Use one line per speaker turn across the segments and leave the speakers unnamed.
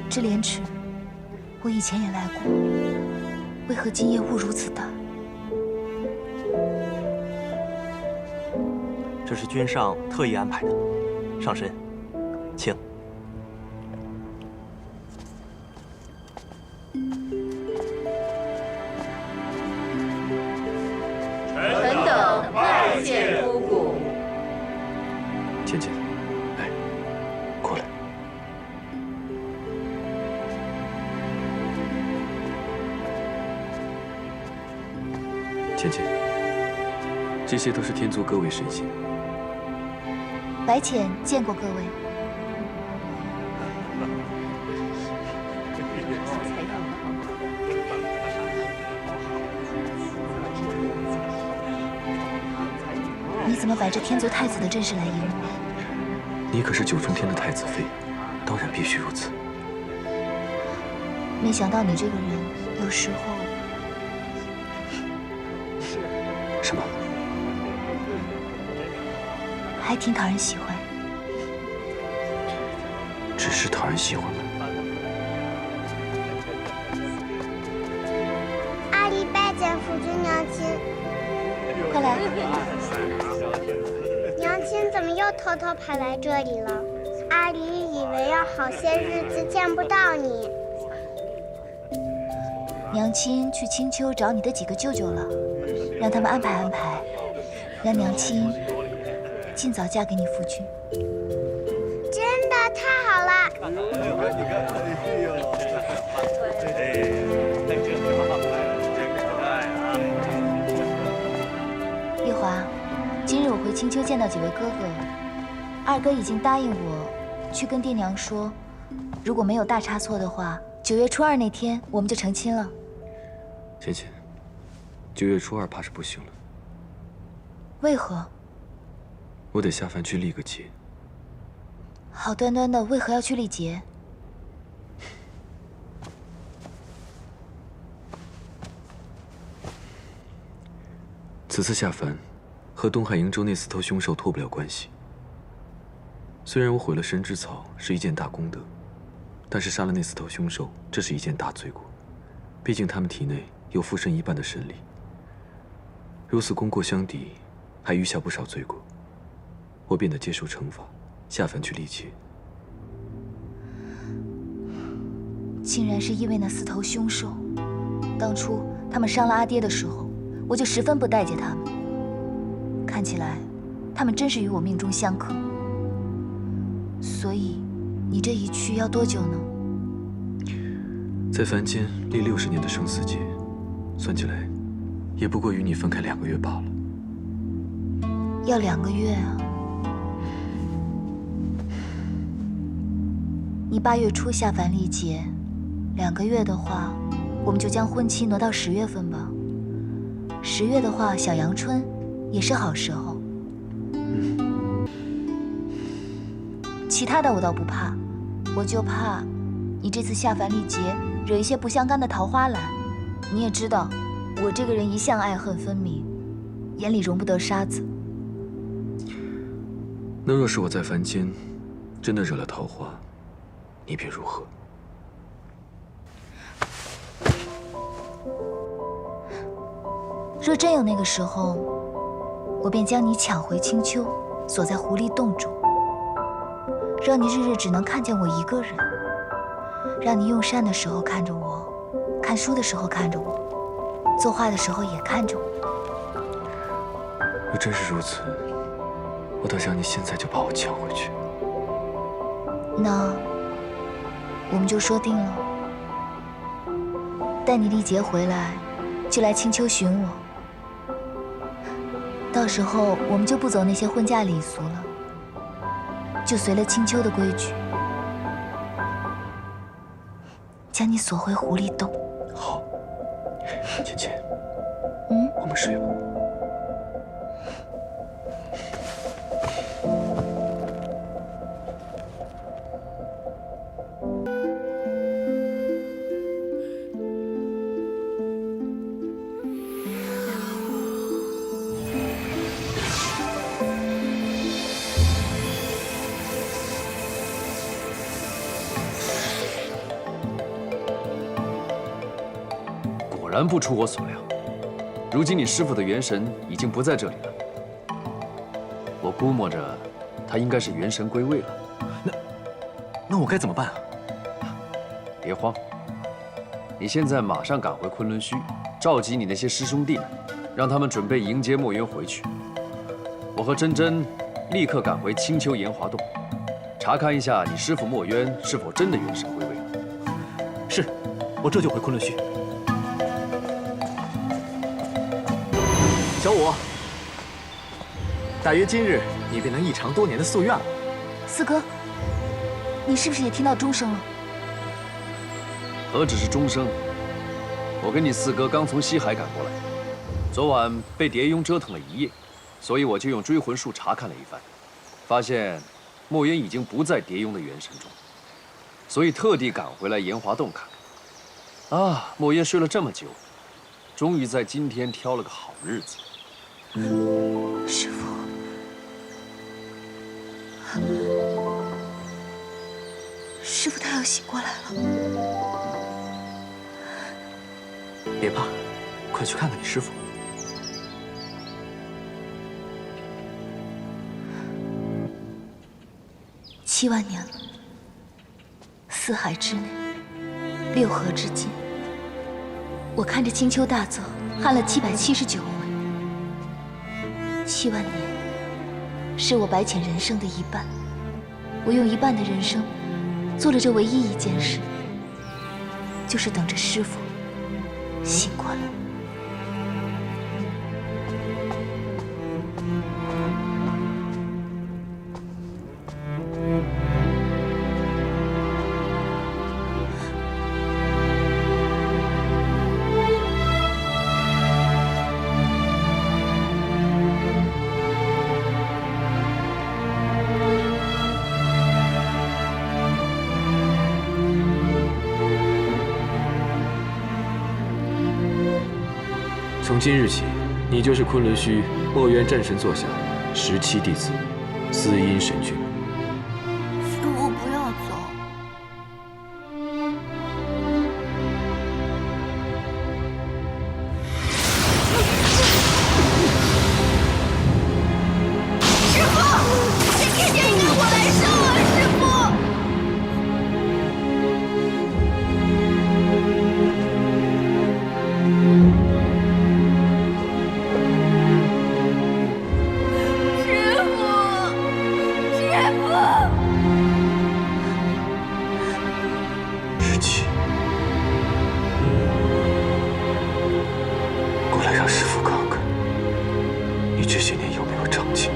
这廉耻，我以前也来过，为何今夜误如此大？
这是君上特意安排的，上身，请。
臣等拜见姑姑。
芊芊，来，过来。芊芊，这些都是天族各位神仙。
白浅见过各位。你怎么摆着天族太子的阵势来迎我？
你可是九重天的太子妃，当然必须如此。
没想到你这个人有时候……
什么？
还挺讨人喜欢。
只是讨人喜欢吗？
阿离拜见夫君娘亲。
快来。
娘亲怎么又偷偷跑来这里了？阿离以为要好些日子见不到你。
娘亲去青丘找你的几个舅舅了，让他们安排安排，让娘亲尽早嫁给你夫君。
真的太好了！
夜华，今日我回青丘见到几位哥哥，二哥已经答应我去跟爹娘说，如果没有大差错的话，9月初2那天我们就成亲了。
芊芊，9月初2怕是不行了。
为何？
我得下凡去历个劫。
好端端的，为何要去历劫？
此次下凡，和东海瀛洲那4头凶兽脱不了关系。虽然我毁了神之草是一件大功德，但是杀了那4头凶兽，这是一件大罪过。毕竟他们体内有附身一半的神力，如此功过相抵，还余下不少罪过。我便得接受惩罚，下凡去历劫。
竟然是因为那4头凶兽。当初他们伤了阿爹的时候，我就十分不待见他们。看起来，他们真是与我命中相克。所以，你这一去要多久呢？
在凡间历60年的生死劫，算起来，也不过与你分开2个月罢了。
要2个月啊！你8月初下凡历劫，2个月的话，我们就将婚期挪到10月份吧。10月的话，小阳春也是好时候。其他的我倒不怕，我就怕你这次下凡历劫惹一些不相干的桃花来。你也知道，我这个人一向爱恨分明，眼里容不得沙子。
那若是我在凡间真的惹了桃花，你便如何？
若真有那个时候，我便将你抢回青丘，锁在狐狸洞中，让你日日只能看见我一个人，让你用膳的时候看着我，看书的时候看着我，作画的时候也看着我。
若真是如此，我倒想你现在就把我抢回去。
那我们就说定了，待你历劫回来，就来青丘寻我。到时候我们就不走那些婚嫁礼俗了，就随了青丘的规矩，将你锁回狐狸洞。
好，芊芊，我们睡吧。
然不出我所料。如今你师父的元神已经不在这里了，我估摸着他应该是元神归位了。
那我该怎么办啊？
别慌，你现在马上赶回昆仑虚，召集你那些师兄弟们，让他们准备迎接墨渊回去。我和珍珍立刻赶回青丘岩华洞，查看一下你师父墨渊是否真的元神归位了。
是，我这就回昆仑虚。小五，大约今日你便能一偿多年的夙愿了。
四哥，你是不是也听到钟声了？
何止是钟声，我跟你四哥刚从西海赶过来，昨晚被蝶雍折腾了一夜，所以我就用追魂术查看了一番，发现墨渊已经不在蝶雍的元神中，所以特地赶回来岩华洞看看。啊，墨渊睡了这么久，终于在今天挑了个好日子。
师父，师父他要醒过来了。
别怕，快去看看你师父。
7万年了，四海之内，6合之境，我看着青丘大泽旱了779回。7万年，是我白浅人生的一半。我用一半的人生，做了这唯一一件事，就是等着师父醒过来。
从今日起，你就是昆仑虚墨渊战神座下17弟子，司阴神君。
师父不要走。
师父，这天天引我来生啊！师父。
17，过来让师父看看，你这些年有没有长进。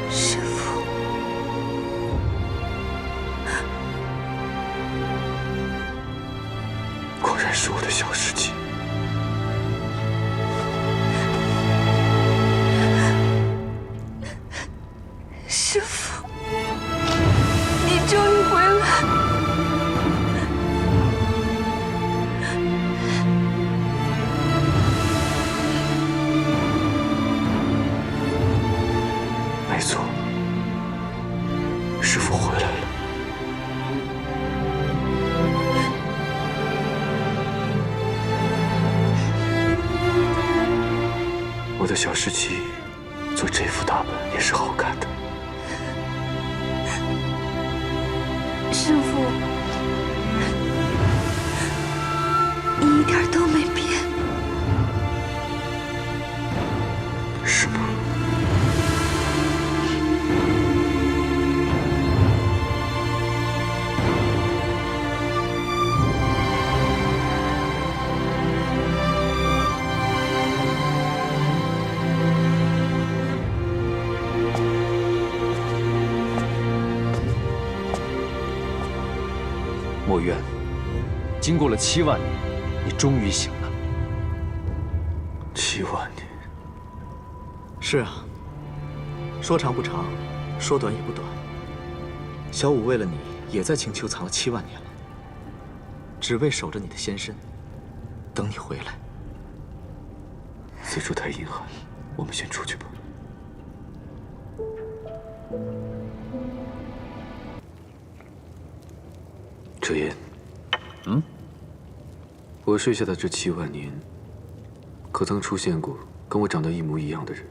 师父，
果然是我的小师弟。
师父，你终于回来。
没错，师父回来了。我的小17做这副打扮也是好看的。
师父，你一点都没变。
是吗？
墨渊，经过了7万年，你终于醒了。
7万年。
是啊，说长不长，说短也不短。小五为了你，也在青丘藏了7万年了。只为守着你的仙身，等你回来。
此处太阴寒，我们先出去吧。哲言，我睡下的这7万年，可曾出现过跟我长得一模一样的人？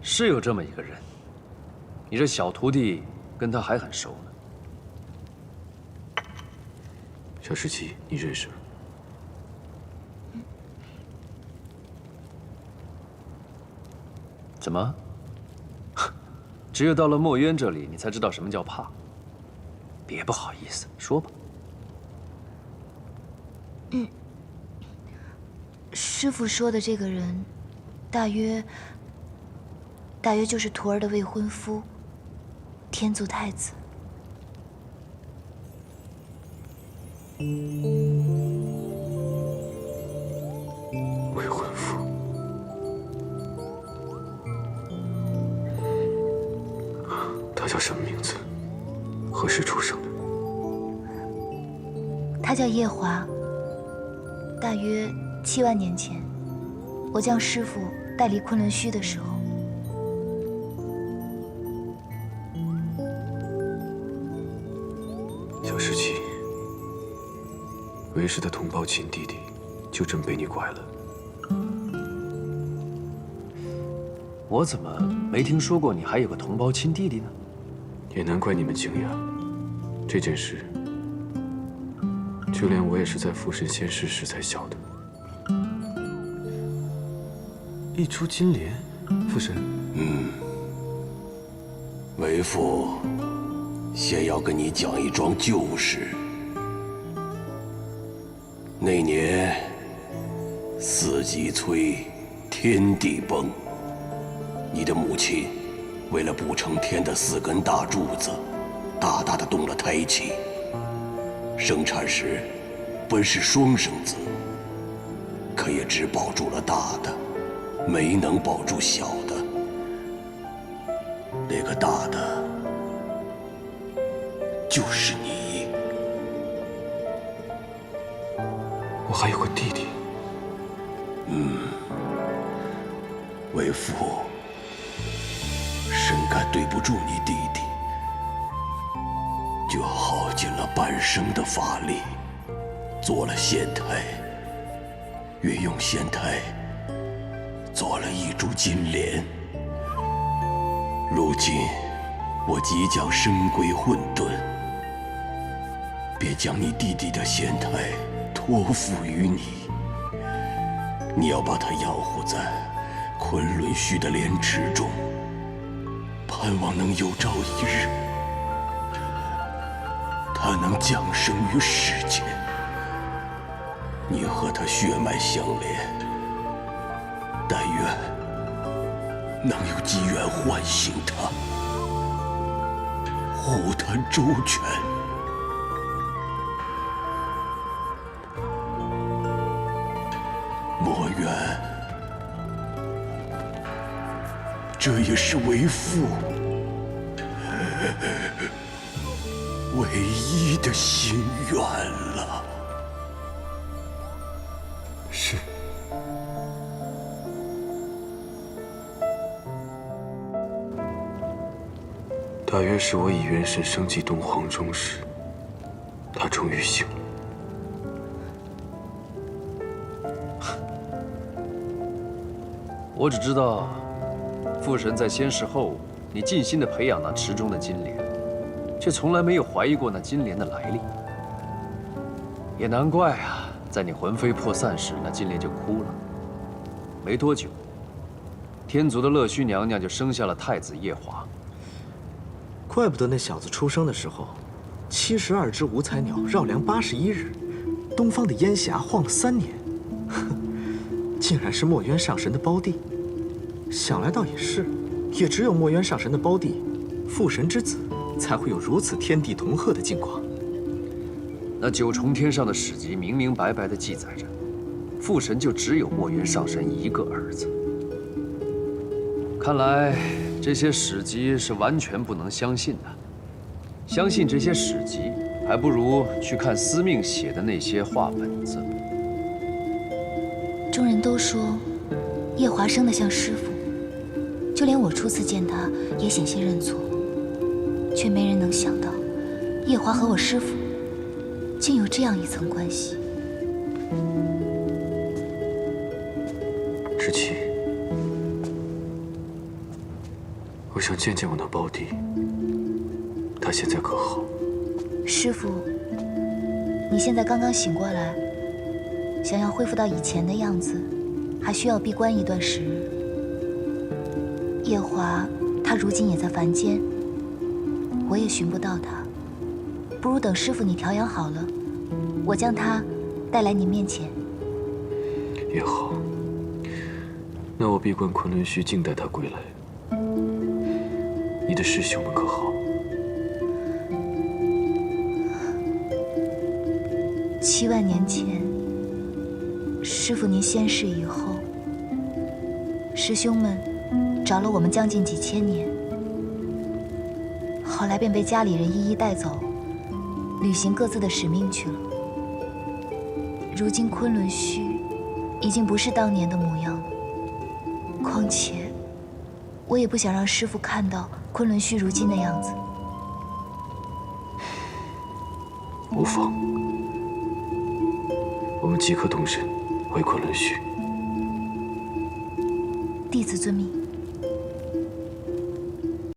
是有这么一个人，你这小徒弟跟他还很熟呢。
小17，你认识？
怎么？只有到了墨渊这里，你才知道什么叫怕。别不好意思，说吧。
师父说的这个人，大约就是徒儿的未婚夫，天族太子。
未婚夫。他叫什么名字？何时出生的？
他叫夜华。大约7万年前，我将师父带离昆仑虚的时候，
小17，为师的同胞亲弟弟，就真被你拐了。
我怎么没听说过你还有个同胞亲弟弟呢？
也难怪你们惊讶。这件事，就连我也是在父神仙逝时才晓得。一株金莲，父神。
为父先要跟你讲一桩旧事。那年4级摧，天地崩，你的母亲为了补成天的4根大柱子，大大的动了胎气。生产时本是双生子，可也只保住了大的，没能保住小的。那个大的就是你。
我还有个弟弟。
为父深感对不住你弟弟，就耗尽了半生的法力，做了仙胎，运用仙胎做了一株金莲。如今我即将身归混沌，便将你弟弟的仙胎托付于你。你要把它养护在昆仑虚的莲池中，盼望能有朝一日，它能降生于世间。你和他血脉相连，但愿能有机缘唤醒他，护他周全。墨渊，这也是为父唯一的心愿了。
是。大约是我以元神升级东皇钟时，他终于醒了。
我只知道，父神在仙逝后，你尽心地培养那池中的金莲，却从来没有怀疑过那金莲的来历。也难怪啊，在你魂飞魄散时，那金莲就哭了。没多久，天族的乐须娘娘就生下了太子夜华。
怪不得那小子出生的时候，72只五彩鸟绕梁81日，东方的烟霞晃了3年，竟然是墨渊上神的胞弟。想来倒也是，也只有墨渊上神的胞弟，父神之子，才会有如此天地同贺的境况。
那9重天上的史籍明明白白地记载着，父神就只有墨渊上神一个儿子。看来这些史籍是完全不能相信的。相信这些史籍，还不如去看司命写的那些话本子。
众人都说夜华生得像师傅，就连我初次见他也险些认错，却没人能想到，夜华和我师傅竟有这样一层关系。
知棋，我想见见我那胞弟，他现在可好？
师傅，你现在刚刚醒过来，想要恢复到以前的样子，还需要闭关一段时日。夜华，他如今也在凡间，我也寻不到他。不如等师傅你调养好了，我将他带来你面前。
也好，那我闭关昆仑虚，静待他归来。你的师兄们可好
？7万年前，师傅您仙逝以后，师兄们找了我们将近几千年，后来便被家里人一一带走，履行各自的使命去了。如今昆仑虚已经不是当年的模样了，况且我也不想让师傅看到昆仑虚如今的样子。
无妨，我们即刻动身回昆仑虚。
弟子遵命。